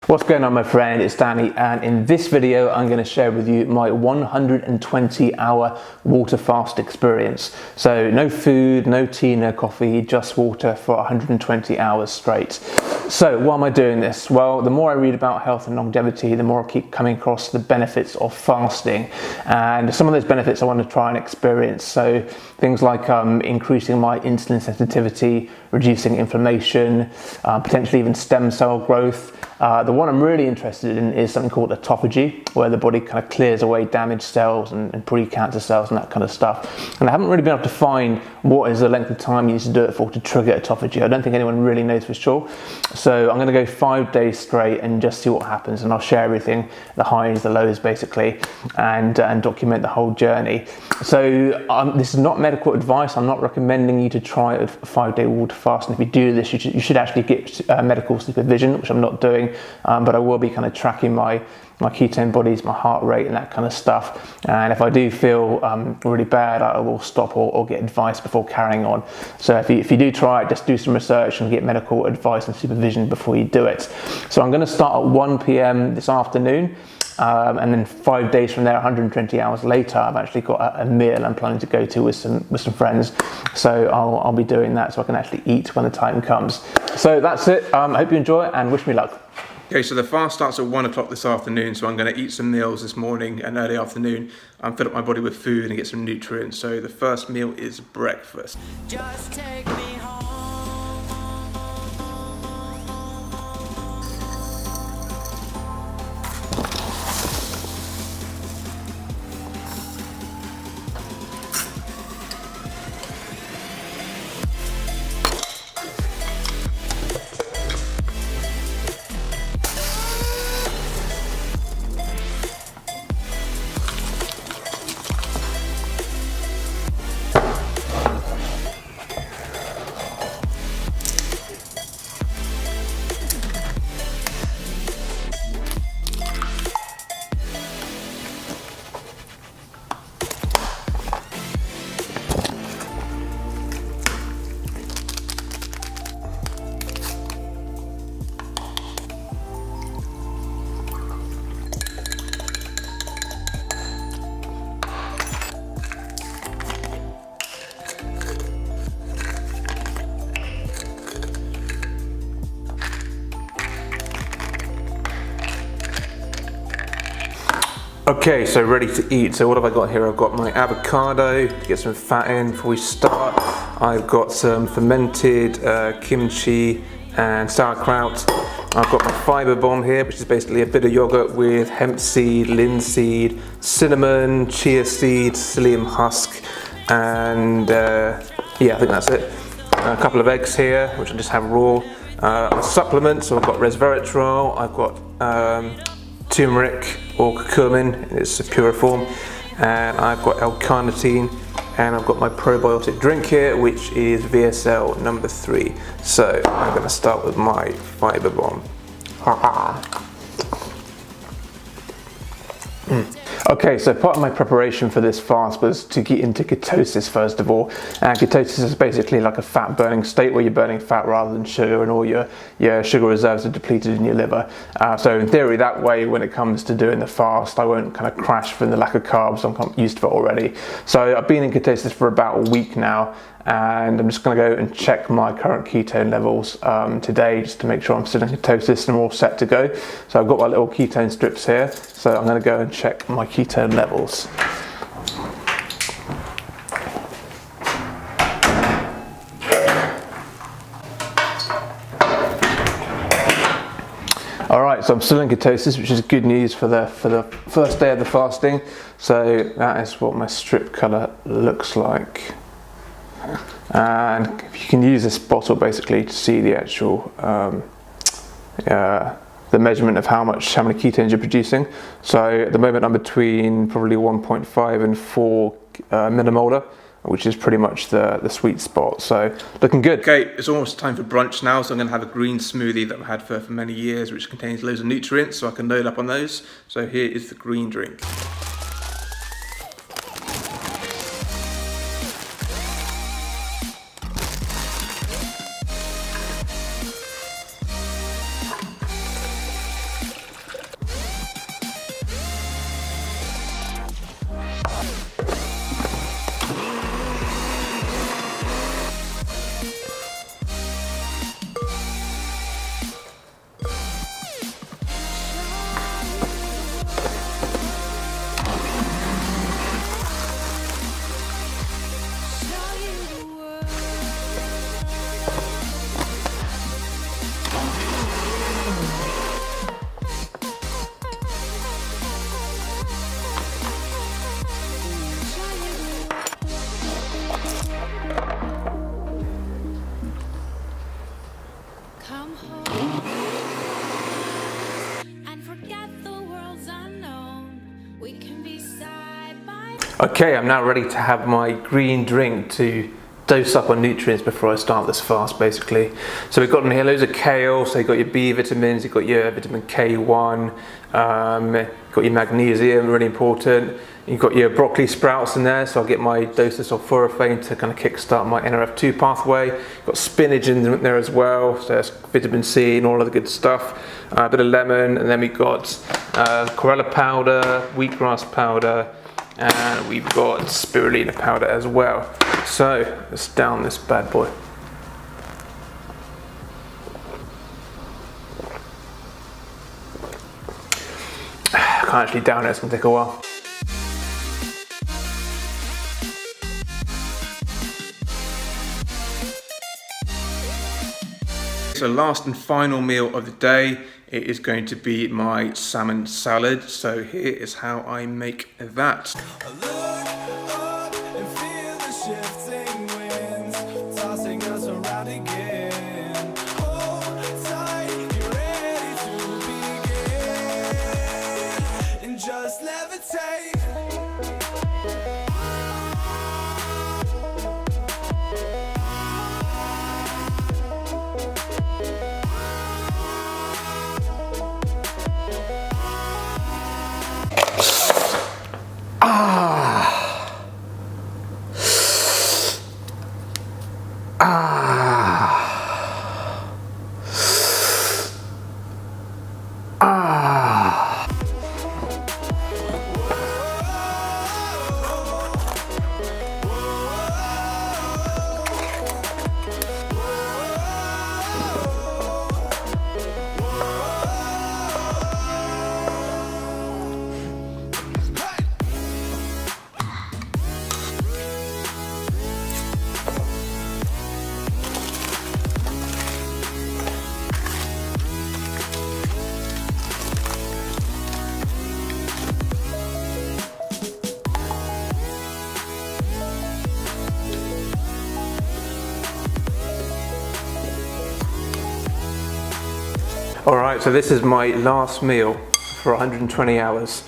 What's going on, my friend? It's Danny, and in this video I'm going to share with you my 120-hour water fast experience. So no food, no tea, no coffee, just water for 120 hours straight. So why am I doing this? Well, the more I read about health and longevity, the more I keep coming across the benefits of fasting, and some of those benefits I want to try and experience. So things like increasing my insulin sensitivity, reducing inflammation, potentially even stem cell growth. The one I'm really interested in is something called autophagy, where the body kind of clears away damaged cells and pre-cancer cells and that kind of stuff. And I haven't really been able to find what is the length of time you need to do it for to trigger autophagy. I don't think anyone really knows for sure. So I'm going to go 5 days straight and just see what happens, and I'll share everything, the highs, the lows basically, and document the whole journey. So this is not medical advice. I'm not recommending you to try a 5-day water fast, and if you do this, you should actually get medical supervision, which I'm not doing. But I will be kind of tracking my ketone bodies, my heart rate and that kind of stuff. And if I do feel really bad, I will stop or get advice before carrying on. So if you do try it, just do some research and get medical advice and supervision before you do it. So I'm going to start at 1 p.m. this afternoon. And then 5 days from there, 120 hours later, I've actually got a meal I'm planning to go to with some friends. So I'll be doing that so I can actually eat when the time comes. So that's it. I hope you enjoy it and wish me luck. Okay, so the fast starts at 1 o'clock this afternoon, so I'm going to eat some meals this morning and early afternoon and fill up my body with food and get some nutrients. So the first meal is breakfast. Just take me home. Okay, so ready to eat. So what have I got here? I've got my avocado to get some fat in before we start. I've got some fermented kimchi and sauerkraut. I've got my fiber bomb here, which is basically a bit of yogurt with hemp seed, linseed, cinnamon, chia seed, psyllium husk, and yeah, I think that's it. A couple of eggs here, which I just have raw. Supplements, so I've got resveratrol, I've got turmeric or curcumin in its pure form, and I've got L-carnitine, and I've got my probiotic drink here, which is VSL number 3. So I'm going to start with my fiber bomb. Okay, so part of my preparation for this fast was to get into ketosis first of all. And ketosis is basically like a fat burning state where you're burning fat rather than sugar, and all your sugar reserves are depleted in your liver. So in theory, that way when it comes to doing the fast, I won't kind of crash from the lack of carbs. I'm used to it already. So I've been in ketosis for about a week now, and I'm just going to go and check my current ketone levels today just to make sure I'm still in ketosis and we're all set to go. So I've got my little ketone strips here, so I'm going to go and check my ketone levels. Alright, so I'm still in ketosis, which is good news for the first day of the fasting. So that is what my strip colour looks like. And you can use this bottle basically to see the actual the measurement of how many ketones you're producing. So at the moment I'm between probably 1.5 and 4 millimolar, which is pretty much the sweet spot. So looking good. Okay, it's almost time for brunch now, so I'm going to have a green smoothie that I've had for many years, which contains loads of nutrients, so I can load up on those. So here is the green drink. Okay, I'm now ready to have my green drink to dose up on nutrients before I start this fast, basically. So we've got in here loads of kale, so you've got your B vitamins, you've got your vitamin K1, you've got your magnesium, really important. You've got your broccoli sprouts in there, so I'll get my dose of sulforaphane to kind of kickstart my NRF2 pathway. You've got spinach in there as well, so that's vitamin C and all of the good stuff. A bit of lemon, and then we've got chlorella powder, wheatgrass powder, and we've got spirulina powder as well. So let's down this bad boy. I can't actually down it, it's going to take a while. So last and final meal of the day, it is going to be my salmon salad. So here is how I make that. Look up and feel the shifting winds tossing us around again. Hold tight, get ready to begin, and just levitate. Alright, so this is my last meal for 120 hours.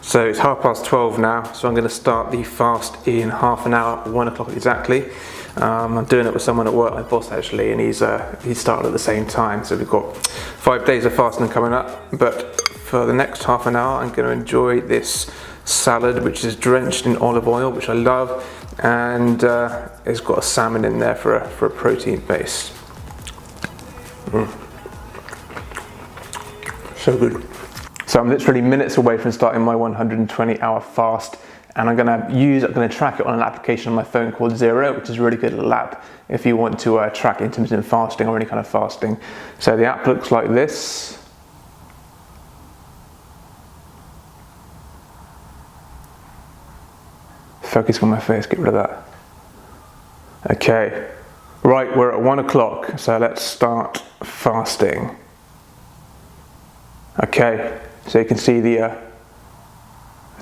So it's 12:30 now, so I'm going to start the fast in half an hour, 1 o'clock exactly. I'm doing it with someone at work, my boss actually, and he's started at the same time. So we've got 5 days of fasting coming up, but for the next half an hour I'm going to enjoy this salad which is drenched in olive oil, which I love, and it's got a salmon in there for a protein base. So good. So I'm literally minutes away from starting my 120-hour fast, and I'm going to track it on an application on my phone called Zero, which is a really good little app if you want to track intermittent fasting or any kind of fasting. So the app looks like this. Focus on my face, get rid of that. Okay, right, we're at 1 o'clock, so let's start fasting. Okay, so you can see the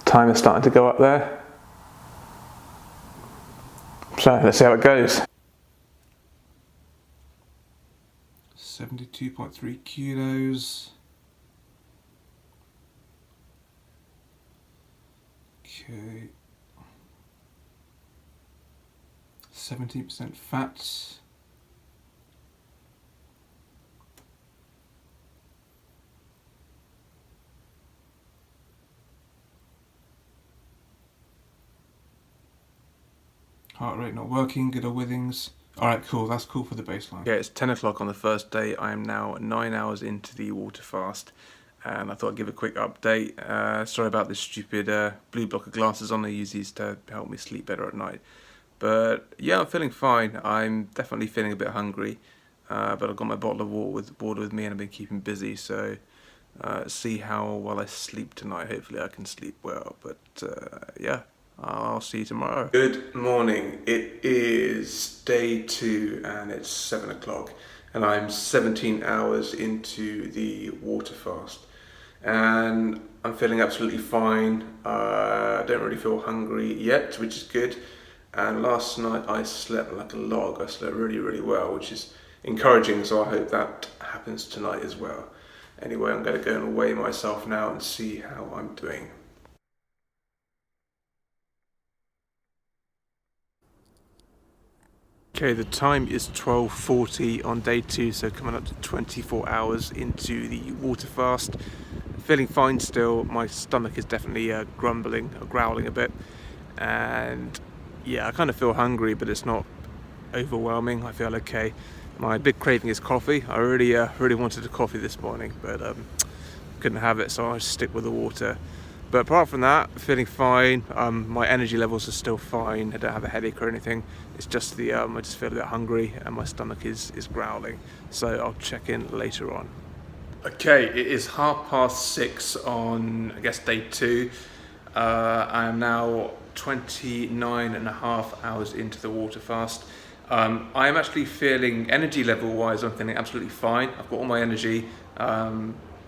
timer starting to go up there. So let's see how it goes. 72.3 kilos. Okay. 17% fats. Heart rate not working, good old Withings. Alright, cool, that's cool for the baseline. Yeah, it's 10 o'clock on the first day. I am now 9 hours into the water fast, and I thought I'd give a quick update. Sorry about this stupid blue blocker glasses on. I use these to help me sleep better at night. But yeah, I'm feeling fine. I'm definitely feeling a bit hungry, but I've got my bottle of water with me, and I've been keeping busy, so see how well I sleep tonight. Hopefully I can sleep well, but yeah. I'll see you tomorrow. Good morning. It is day 2 and it's 7 o'clock, and I'm 17 hours into the water fast, and I'm feeling absolutely fine. I don't really feel hungry yet, which is good. And last night I slept like a log. I slept really, really well, which is encouraging, so I hope that happens tonight as well. Anyway, I'm going to go and weigh myself now and see how I'm doing. Okay, the time is 12:40 on day 2, so coming up to 24 hours into the water fast. Feeling fine still. My stomach is definitely grumbling or growling a bit, and yeah, I kind of feel hungry, but it's not overwhelming. I feel okay. My big craving is coffee. I really wanted a coffee this morning, but couldn't have it, so I just stick with the water. But apart from that, feeling fine. My energy levels are still fine. I don't have a headache or anything. It's just I just feel a bit hungry and my stomach is growling. So I'll check in later on. Okay, it is 6:30 on, I guess, day 2. I am now 29.5 hours into the water fast. I am actually feeling, energy level wise, I'm feeling absolutely fine. I've got all my energy.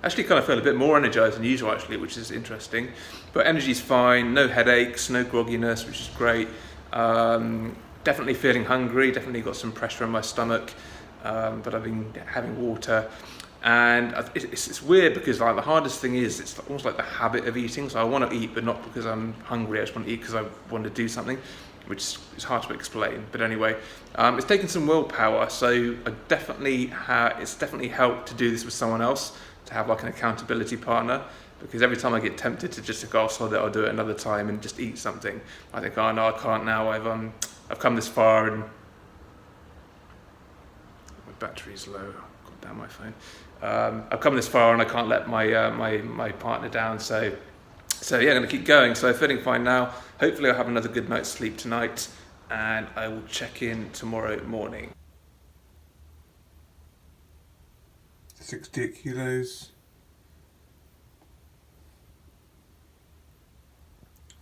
Actually kind of feel a bit more energized than usual actually, which is interesting. But energy's fine, no headaches, no grogginess, which is great. Definitely feeling hungry, definitely got some pressure in my stomach, but I've been having water. And it's weird because like the hardest thing is it's almost like the habit of eating. So I want to eat, but not because I'm hungry. I just want to eat because I want to do something, which is hard to explain. But anyway, it's taken some willpower. So I it's definitely helped to do this with someone else, to have like an accountability partner. Because every time I get tempted to just go, oh, sod it, I'll do it another time and just eat something, I think, oh no, I can't now. I've come this far and my battery's low. God damn my phone. I've come this far and I can't let my partner down. So yeah, I'm gonna keep going. So feeling fine now. Hopefully I'll have another good night's sleep tonight, and I will check in tomorrow morning. 68 kilos.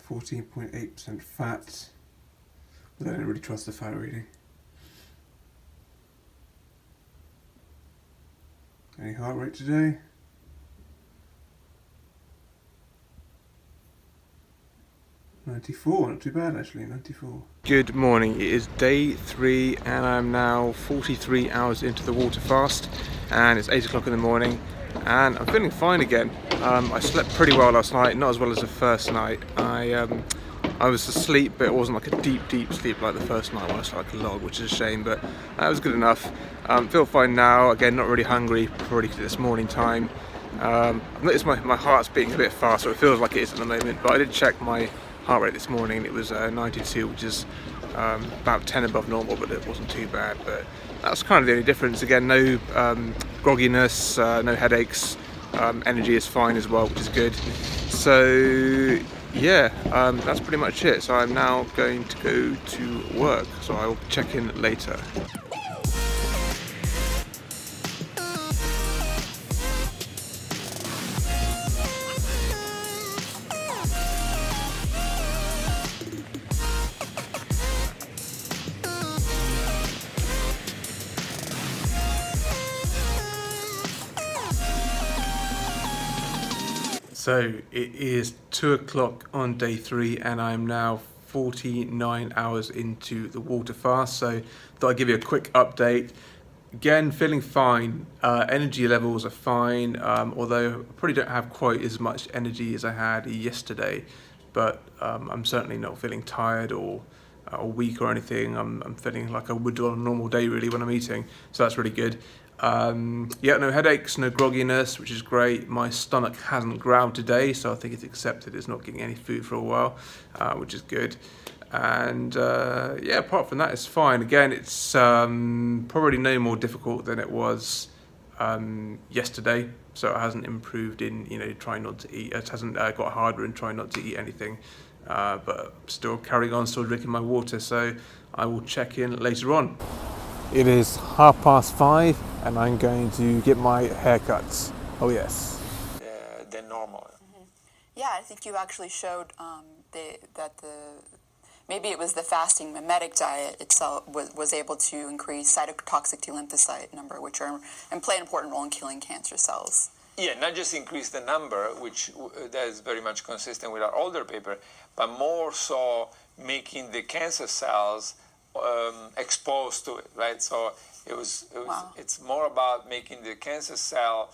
14.8% fat. But I don't really trust the fat reading. Any heart rate today? .94, not too bad actually, 94. Good morning, it is day 3 and I'm now 43 hours into the water fast, and it's 8 o'clock in the morning and I'm feeling fine again. I slept pretty well last night, not as well as the first night. I was asleep, but it wasn't like a deep sleep like the first night when I slept like a log, which is a shame, but that was good enough. Feel fine now, again not really hungry, probably this morning time. I've noticed my heart's beating a bit faster, it feels like it is at the moment, but I did check my heart rate this morning and it was 92, which is about 10 above normal, but it wasn't too bad. But that's kind of the only difference. Again, no grogginess, no headaches, energy is fine as well, which is good. So yeah, that's pretty much it. So I'm now going to go to work, so I will check in later. So it is 2 o'clock on day 3 and I'm now 49 hours into the water fast. So thought I'd give you a quick update. Again, feeling fine. Energy levels are fine, although I probably don't have quite as much energy as I had yesterday. But I'm certainly not feeling tired or weak or anything. I'm feeling like I would do on a normal day really when I'm eating. So that's really good. Yeah, no headaches, no grogginess, which is great. My stomach hasn't growled today, so I think it's accepted it's not getting any food for a while, which is good. And yeah, apart from that, it's fine. Again, it's probably no more difficult than it was yesterday, so it hasn't improved in, trying not to eat. It hasn't got harder in trying not to eat anything, but still carrying on, still drinking my water, so I will check in later on. It is 5:30 and I'm going to get my haircuts. Oh yes. Than normal. Mm-hmm. Yeah, I think you actually showed maybe it was the fasting mimetic diet itself was able to increase cytotoxic T lymphocyte number, which play an important role in killing cancer cells. Yeah, not just increase the number, which that is very much consistent with our older paper, but more so making the cancer cells exposed to it, right? So wow. It's more about making the cancer cell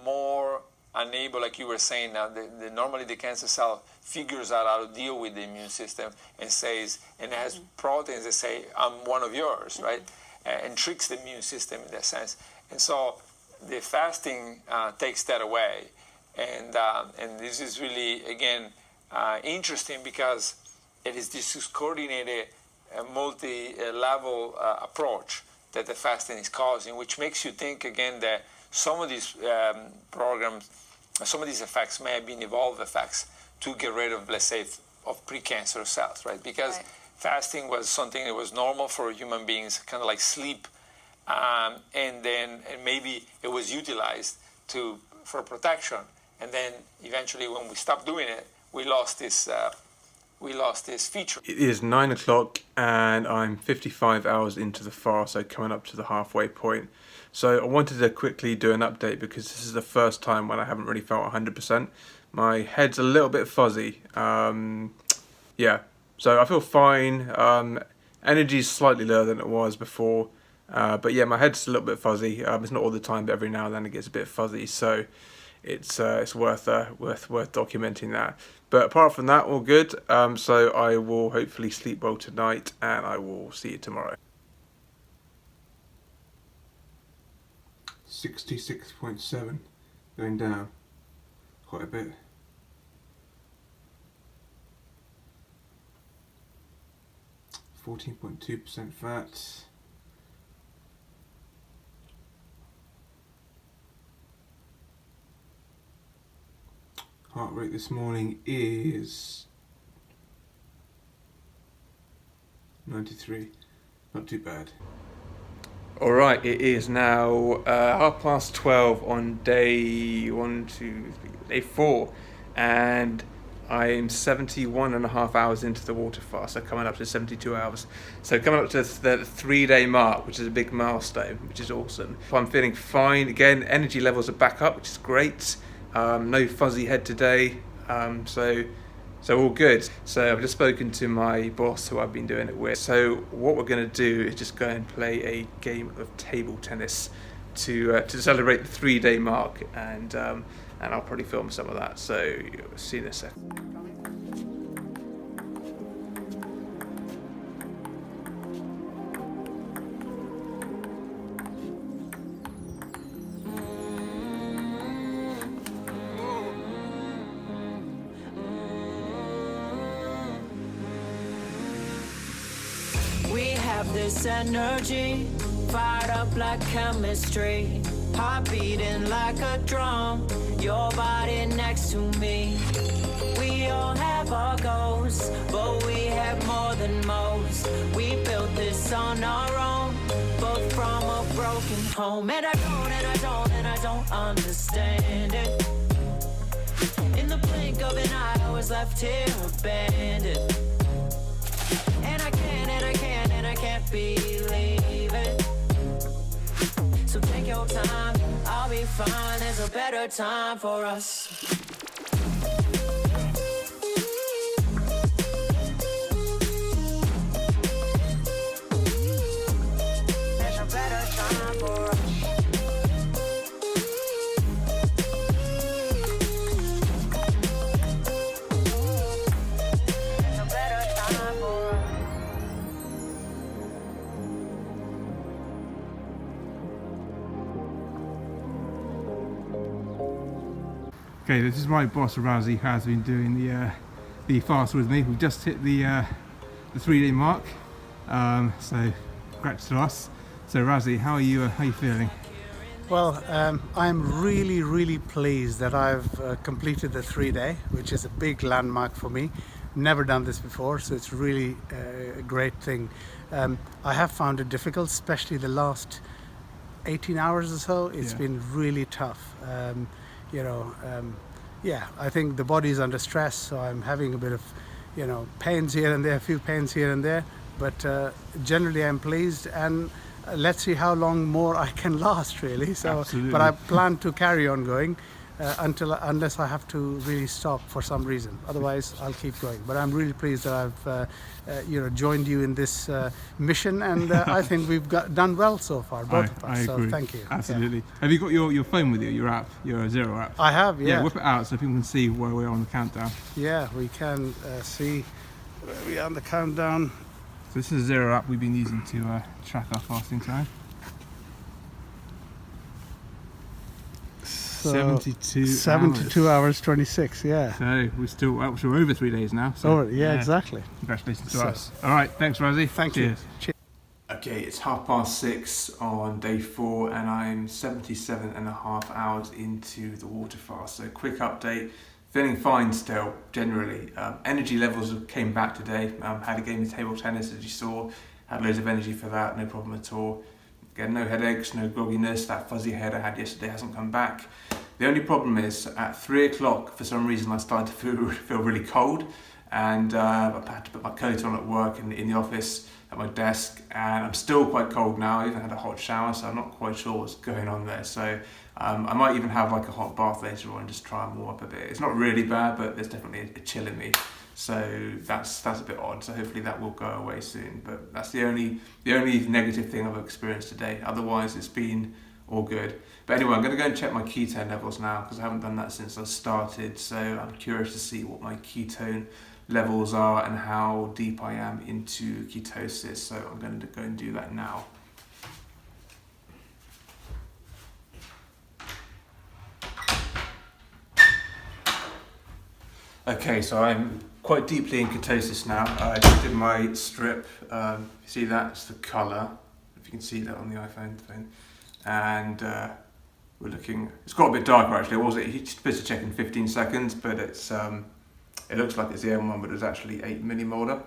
more unable, like you were saying now, normally the cancer cell figures out how to deal with the immune system and says, and has proteins that say, I'm one of yours, right? And tricks the immune system in that sense. And so the fasting takes that away. And this is really, again, interesting because it is this coordinated, multi-level approach that the fasting is causing, which makes you think, again, that some of these programs, some of these effects may have been evolved effects to get rid of, let's say, of precancerous cells, right? Because fasting was something that was normal for human beings, kind of like sleep, and maybe it was utilized for protection, and then eventually, when we stopped doing it, we lost this feature. It is 9 o'clock and I'm 55 hours into the fast, so coming up to the halfway point. So I wanted to quickly do an update because this is the first time when I haven't really felt 100%. My head's a little bit fuzzy. Yeah, so I feel fine. Energy is slightly lower than it was before. But yeah, my head's a little bit fuzzy. It's not all the time, but every now and then it gets a bit fuzzy. So it's worth documenting that. But apart from that, all good. So I will hopefully sleep well tonight, and I will see you tomorrow. 66.7, going down quite a bit. %14.2% fat. Heart rate this morning is 93. Not too bad. Alright, it is now 12:30 on day day 4, and I am 71.5 hours into the water fast, so coming up to 72 hours. So coming up to the 3-day mark, which is a big milestone, which is awesome. I'm feeling fine. Again, energy levels are back up, which is great. No fuzzy head today, so all good. So I've just spoken to my boss who I've been doing it with. So what we're going to do is just go and play a game of table tennis to celebrate the 3-day mark, and I'll probably film some of that. So see you in a second. We have this energy, fired up like chemistry, heart beating like a drum, your body next to me. We all have our goals, but we have more than most. We built this on our own, but from a broken home. And I don't understand it. In the blink of an eye, I was left here abandoned. And I can't believe it. So take your time, I'll be fine. There's a better time for us. There's a better time for us. There's a better time for us. Okay, this is my boss Razzie, who has been doing the fast with me. We've just hit the 3-day mark, so congrats to us. So Razzie, how are you feeling? Well, I'm really pleased that I've completed the 3-day, which is a big landmark for me. Never done this before, so it's really a great thing. I have found it difficult, especially the last 18 hours or so. It's been really tough. I think the body's under stress, so I'm having a bit of, pains here and there, a few pains here and there, but generally I'm pleased, and let's see how long more I can last, really. So, absolutely. But I plan to carry on going. unless I have to really stop for some reason. Otherwise, I'll keep going. But I'm really pleased that I've joined you in this mission, and I think we've done well so far, both of us. I agree. So thank you. Absolutely. Have you got your phone with you, your app, your Zero app? I have, yeah. Yeah, whip it out so people can see where we are on the countdown. Yeah, we can see where we are on the countdown. So this is a Zero app we've been using to track our fasting time. So 72 hours 26, yeah. So we're over 3 days now. So, yeah, exactly. Congratulations to us. All right, thanks, Rosie. Thank Cheers. you. Okay, it's 6:30 on day 4 and I'm 77.5 hours into the water fast. So quick update, feeling fine still, generally. Energy levels came back today. Had a game of table tennis, as you saw. Had loads of energy for that, no problem at all. Again, no headaches, no grogginess. That fuzzy head I had yesterday hasn't come back. The only problem is at 3 o'clock, for some reason, I started to feel really cold. And I had to put my coat on at work in the office at my desk, and I'm still quite cold now. I even had a hot shower, so I'm not quite sure what's going on there. So I might even have like a hot bath later on and just try and warm up a bit. It's not really bad, but there's definitely a chill in me. So that's a bit odd. So hopefully that will go away soon. But that's the only negative thing I've experienced today. Otherwise, it's been all good. But anyway, I'm going to go and check my ketone levels now because I haven't done that since I started. So I'm curious to see what my ketone levels are and how deep I am into ketosis. So I'm going to go and do that now. Okay, so I'm quite deeply in ketosis now. I just did my strip. See that's the colour, if you can see that on the iPhone thing. And we're looking, it's got a bit darker actually. It's supposed to check in 15 seconds, but it's it looks like it's the M1, but it's actually 8 millimolar.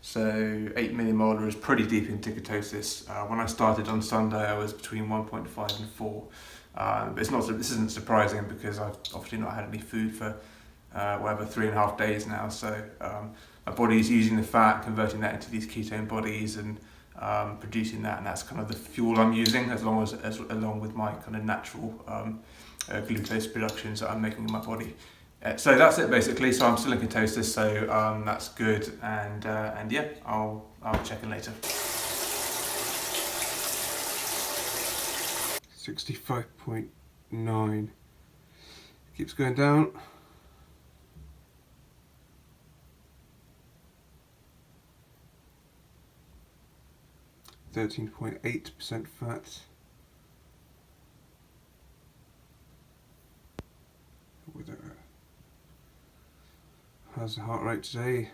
So 8 millimolar is pretty deep into ketosis. When I started on Sunday, I was between 1.5 and 4. But this isn't surprising because I've obviously not had any food for 3.5 days now. So my body's using the fat, converting that into these ketone bodies and producing that, and that's kind of the fuel I'm using, along with my kind of natural glucose productions that I'm making in my body. So that's it basically. So I'm still in ketosis, so that's good, and yeah, I'll check in later. 65.9 keeps going down. 13.8% fat. How's the heart rate today?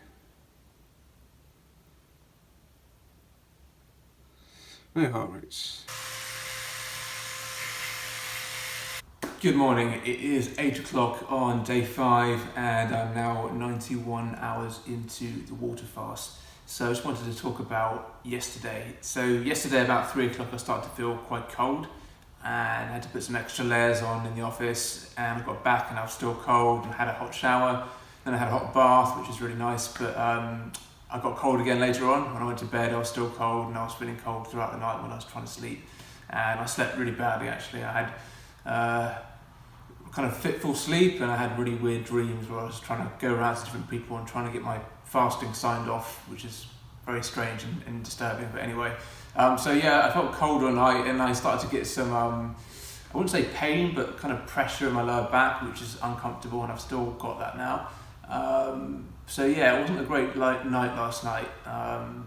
No heart rates. Good morning, it is 8 o'clock on day 5 and I'm now 91 hours into the water fast. So I just wanted to talk about yesterday. So yesterday about 3 o'clock I started to feel quite cold and I had to put some extra layers on in the office, and I got back and I was still cold and had a hot shower. Then I had a hot bath, which was really nice, but I got cold again later on. When I went to bed I was still cold and I was feeling cold throughout the night when I was trying to sleep. And I slept really badly actually. I had kind of fitful sleep and I had really weird dreams where I was trying to go around to different people and trying to get my fasting signed off, which is very strange and disturbing, but anyway. So yeah, I felt cold all night and I started to get some, I wouldn't say pain, but kind of pressure in my lower back, which is uncomfortable, and I've still got that now. So yeah, it wasn't a great night last night,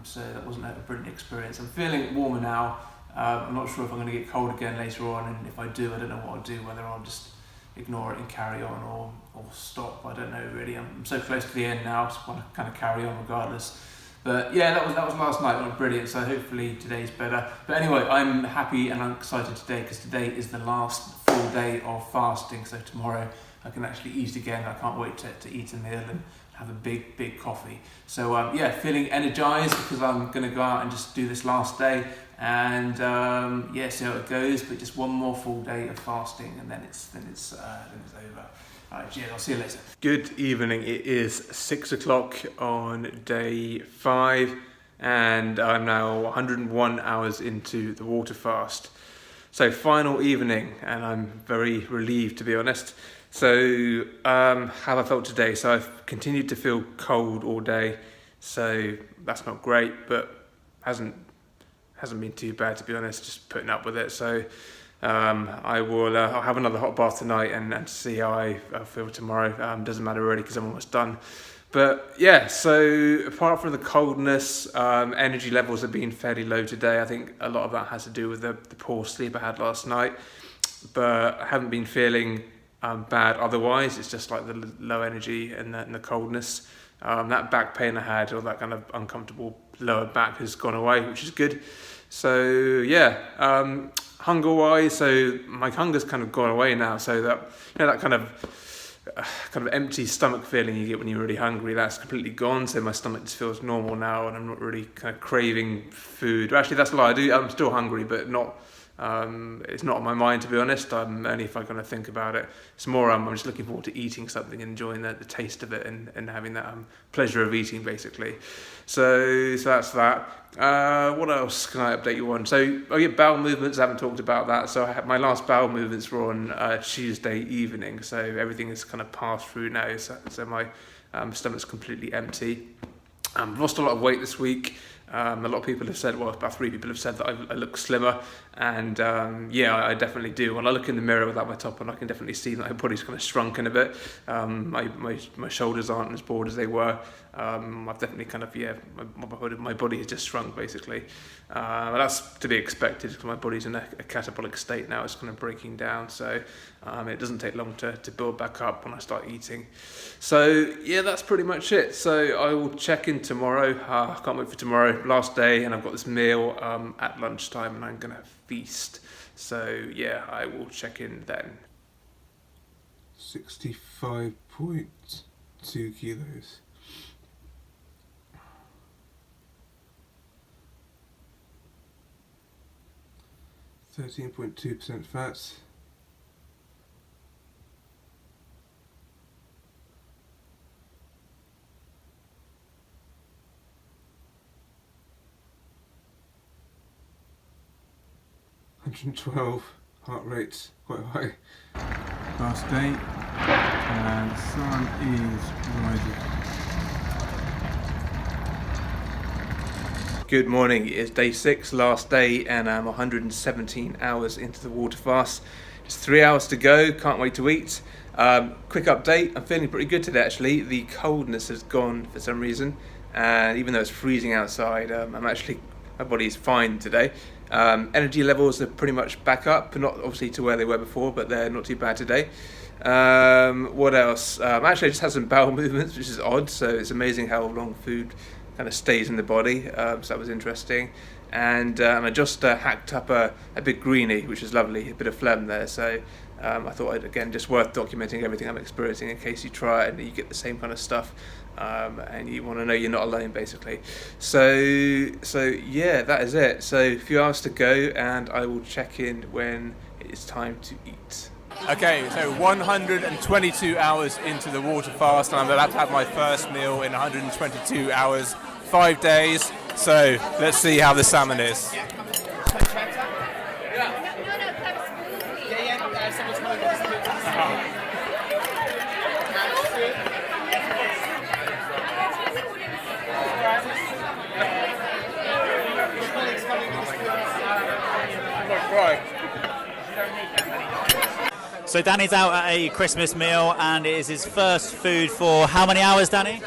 so that wasn't a brilliant experience. I'm feeling warmer now. I'm not sure if I'm going to get cold again later on, and if I do, I don't know what I'll do, whether I'll just ignore it and carry on or stop. I don't know really. I'm so close to the end now, I just want to kind of carry on regardless. But yeah, that was last night. It went brilliant, so hopefully today's better. But anyway, I'm happy and I'm excited today because today is the last full day of fasting. So tomorrow I can actually eat again. I can't wait to eat a meal and have a big coffee. So yeah, feeling energized because I'm going to go out and just do this last day and yeah, see how it goes. But just one more full day of fasting and then it's over. Alright, cheers, I'll see you later. Good evening, it is 6 o'clock on day 5 and I'm now 101 hours into the water fast. So final evening and I'm very relieved, to be honest. So how have I felt today? So I've continued to feel cold all day, so that's not great, but hasn't been too bad, to be honest, just putting up with it. So I'll have another hot bath tonight and see how I feel tomorrow. Doesn't matter really because I'm almost done. But yeah, so apart from the coldness, energy levels have been fairly low today. I think a lot of that has to do with the poor sleep I had last night, but I haven't been feeling bad otherwise. It's just like the low energy and the coldness. That back pain I had, or that kind of uncomfortable lower back, has gone away, which is good. So yeah, hunger wise, so my hunger's kind of gone away now. So that, that kind of empty stomach feeling you get when you're really hungry, that's completely gone. So my stomach just feels normal now, and I'm not really kind of craving food. Actually, that's a lie. I'm still hungry, but not. It's not on my mind, to be honest. Only if I kind of think about it. It's more I'm just looking forward to eating something, enjoying the taste of it, and having that pleasure of eating, basically. So that's that. What else can I update you on? So bowel movements. I haven't talked about that. So my last bowel movements were on Tuesday evening. So everything is kind of passed through now. So my stomach's completely empty. I've lost a lot of weight this week. A lot of people have said, well, about 3 people have said that I look slimmer, and yeah, I definitely do. When I look in the mirror without my top on, I can definitely see that my body's kind of shrunken a bit. My shoulders aren't as broad as they were. I've definitely kind of, my body has just shrunk, basically. That's to be expected because my body's in a catabolic state now. It's kind of breaking down, so it doesn't take long to build back up when I start eating. So yeah, that's pretty much it. So I will check in tomorrow. I can't wait for tomorrow, last day, and I've got this meal at lunchtime, and I'm gonna feast. So yeah, I will check in then. 65.2 kilos. 13.2% fat. (112) heart rate, quite high. Last day, and the sun is rising. Good morning, it is day 6, last day, and I'm 117 hours into the water fast. Just 3 hours to go, can't wait to eat. Quick update, I'm feeling pretty good today actually. The coldness has gone for some reason, and even though it's freezing outside, my body is fine today. Energy levels are pretty much back up, not obviously to where they were before, but they're not too bad today. What else? Actually I just had some bowel movements, which is odd, so it's amazing how long food kind of stays in the body, so that was interesting. And I just hacked up a big greenie, which is lovely, a bit of phlegm there, so I thought again just worth documenting everything I'm experiencing in case you try it and you get the same kind of stuff, and you want to know you're not alone, basically. So yeah, that is it. So a few hours to go, and I will check in when it's time to eat. Okay, so 122 hours into the water fast, and I'm about to have my first meal in 122 hours, 5 days. So let's see how the salmon is. So Danny's out at a Christmas meal, and it is his first food for how many hours, Danny?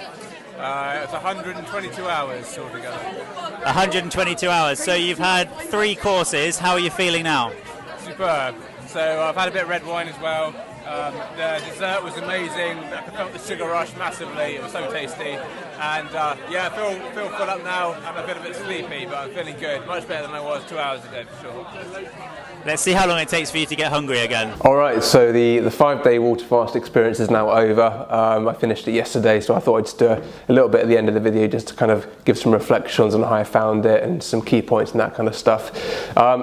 It's 122 hours altogether. 122 hours. So you've had 3 courses. How are you feeling now? Superb. So I've had a bit of red wine as well. The dessert was amazing. I felt the sugar rush massively. It was so tasty. And yeah, I feel full up now. I'm a bit sleepy, but I'm feeling good. Much better than I was 2 hours ago, for sure. Let's see how long it takes for you to get hungry again. Alright, so the 5-day water fast experience is now over. I finished it yesterday, so I thought I'd just do a little bit at the end of the video just to kind of give some reflections on how I found it and some key points and that kind of stuff.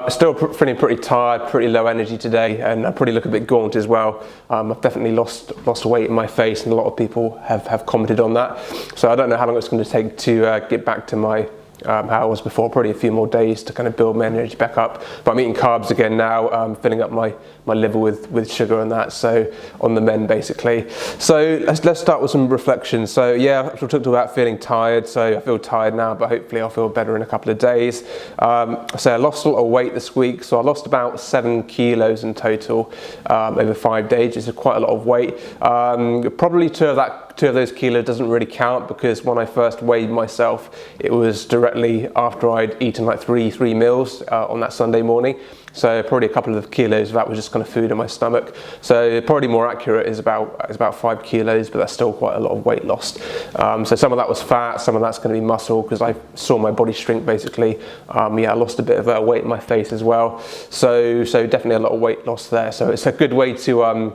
Still feeling pretty tired, pretty low energy today, and I probably look a bit gaunt as well. I've definitely lost weight in my face, and a lot of people have commented on that. So I don't know how long it's going to take to get back to my how I was before, probably a few more days to kind of build my energy back up. But I'm eating carbs again now, filling up my liver with sugar and that, so on the mend basically. So let's start with some reflections. So yeah, I talked about feeling tired, so I feel tired now, but hopefully I'll feel better in a couple of days. So I lost a lot of weight this week, so I lost about 7 kilos in total over 5 days, which is quite a lot of weight. Probably two of those kilos doesn't really count, because when I first weighed myself, it was directly after I'd eaten like three meals on that Sunday morning. So probably a couple of kilos of that was just kind of food in my stomach. So probably more accurate is about 5 kilos, but that's still quite a lot of weight lost. So some of that was fat, some of that's going to be muscle, because I saw my body shrink basically. Yeah, I lost a bit of weight in my face as well. So definitely a lot of weight loss there. So it's a good way to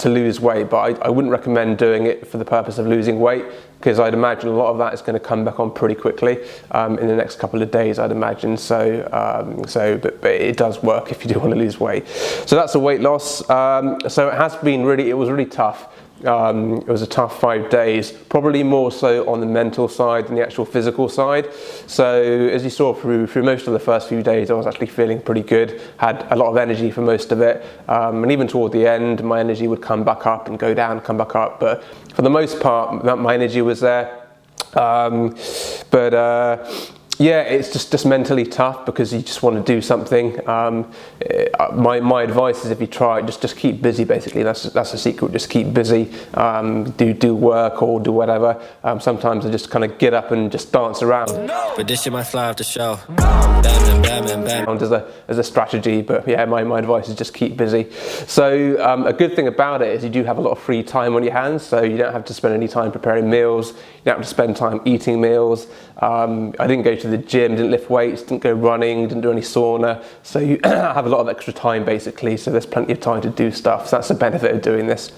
lose weight, but I wouldn't recommend doing it for the purpose of losing weight, because I'd imagine a lot of that is going to come back on pretty quickly in the next couple of days, I'd imagine. But it does work if you do want to lose weight. So that's a weight loss. So it was really tough. It was a tough 5 days, probably more so on the mental side than the actual physical side. So as you saw through most of the first few days, I was actually feeling pretty good, had a lot of energy for most of it, and even toward the end my energy would come back up and go down, come back up, but for the most part my energy was there. Yeah, it's just mentally tough, because you just want to do something. My advice is, if you try, just keep busy basically. That's the secret. Just keep busy. Do work or do whatever. Sometimes I just kind of get up and just dance around. But this shit might fly off the show. Bam, bam, bam. As a strategy, but yeah, my advice is just keep busy. So a good thing about it is you do have a lot of free time on your hands, so you don't have to spend any time preparing meals. You don't have to spend time eating meals. I didn't go to the gym, didn't lift weights, didn't go running, didn't do any sauna. So you have a lot of extra time basically, so there's plenty of time to do stuff. So that's the benefit of doing this.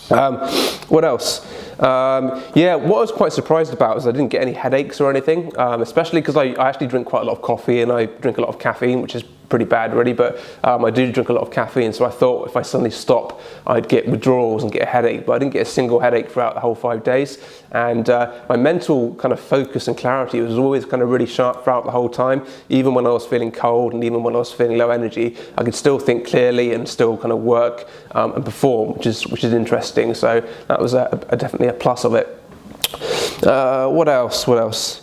What else? Yeah, what I was quite surprised about is I didn't get any headaches or anything, especially because I actually drink quite a lot of coffee, and I drink a lot of caffeine, which is pretty bad really, but I do drink a lot of caffeine, so I thought if I suddenly stop I'd get withdrawals and get a headache, but I didn't get a single headache throughout the whole 5 days. And my mental kind of focus and clarity was always kind of really sharp throughout the whole time. Even when I was feeling cold and even when I was feeling low energy, I could still think clearly and still kind of work and perform, which is interesting. So that was definitely a plus of it. What else?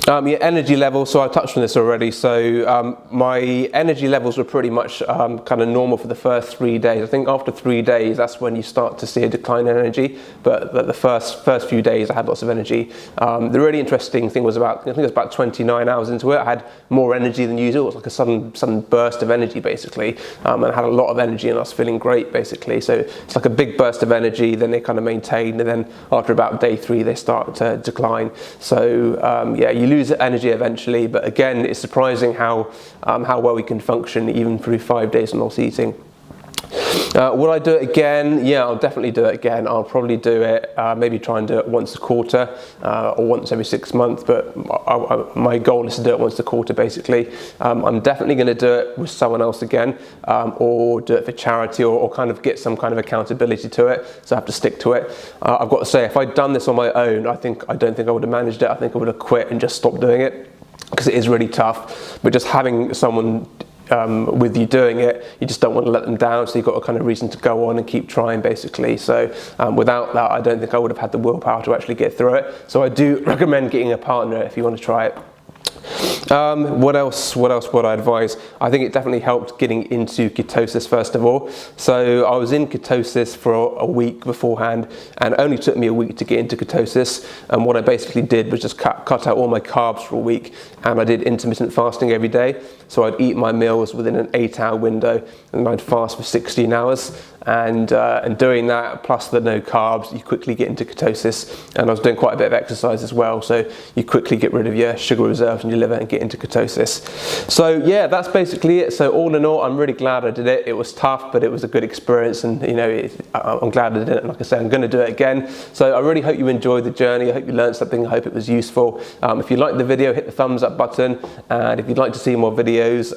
Yeah, energy level. So I touched on this already. So my energy levels were pretty much kind of normal for the first 3 days. I think after 3 days, that's when you start to see a decline in energy. But the first few days, I had lots of energy. The really interesting thing was I think it was about 29 hours into it, I had more energy than usual. It was like a sudden burst of energy, basically. And I had a lot of energy, and I was feeling great, basically. So it's like a big burst of energy, then they kind of maintain, and then after about day 3, they start to decline. So yeah, you lose energy eventually, but again, it's surprising how well we can function even through 5 days of not eating. Will I do it again? Yeah, I'll definitely do it again. I'll probably do it, maybe try and do it once a quarter or once every 6 months, but my goal is to do it once a quarter basically. I'm definitely going to do it with someone else again, or do it for charity, or kind of get some kind of accountability to it, so I have to stick to it. I've got to say, if I'd done this on my own, I don't think I would have managed it. I think I would have quit and just stopped doing it, because it is really tough. But just having someone with you doing it, you just don't want to let them down, so you've got a kind of reason to go on and keep trying basically. So without that, I don't think I would have had the willpower to actually get through it. So I do recommend getting a partner if you want to try it. What else would I advise? I think it definitely helped getting into ketosis first of all. So I was in ketosis for a week beforehand, and it only took me a week to get into ketosis. And what I basically did was just cut out all my carbs for a week, and I did intermittent fasting every day. So I'd eat my meals within an 8-hour window, and I'd fast for 16 hours. And doing that, plus the no carbs, you quickly get into ketosis. And I was doing quite a bit of exercise as well, so you quickly get rid of your sugar reserves in your liver and get into ketosis. So yeah, that's basically it. So all in all, I'm really glad I did it. It was tough, but it was a good experience, and you know, I'm glad I did it. And like I said, I'm going to do it again. So I really hope you enjoyed the journey. I hope you learned something. I hope it was useful. If you liked the video, hit the thumbs up button, and if you'd like to see more videos,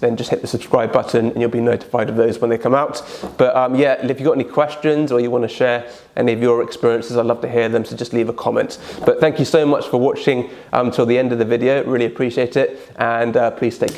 then just hit the subscribe button and you'll be notified of those when they come out. But yeah, if you've got any questions or you want to share any of your experiences, I'd love to hear them, so just leave a comment. But thank you so much for watching till the end of the video, really appreciate it, and please take care.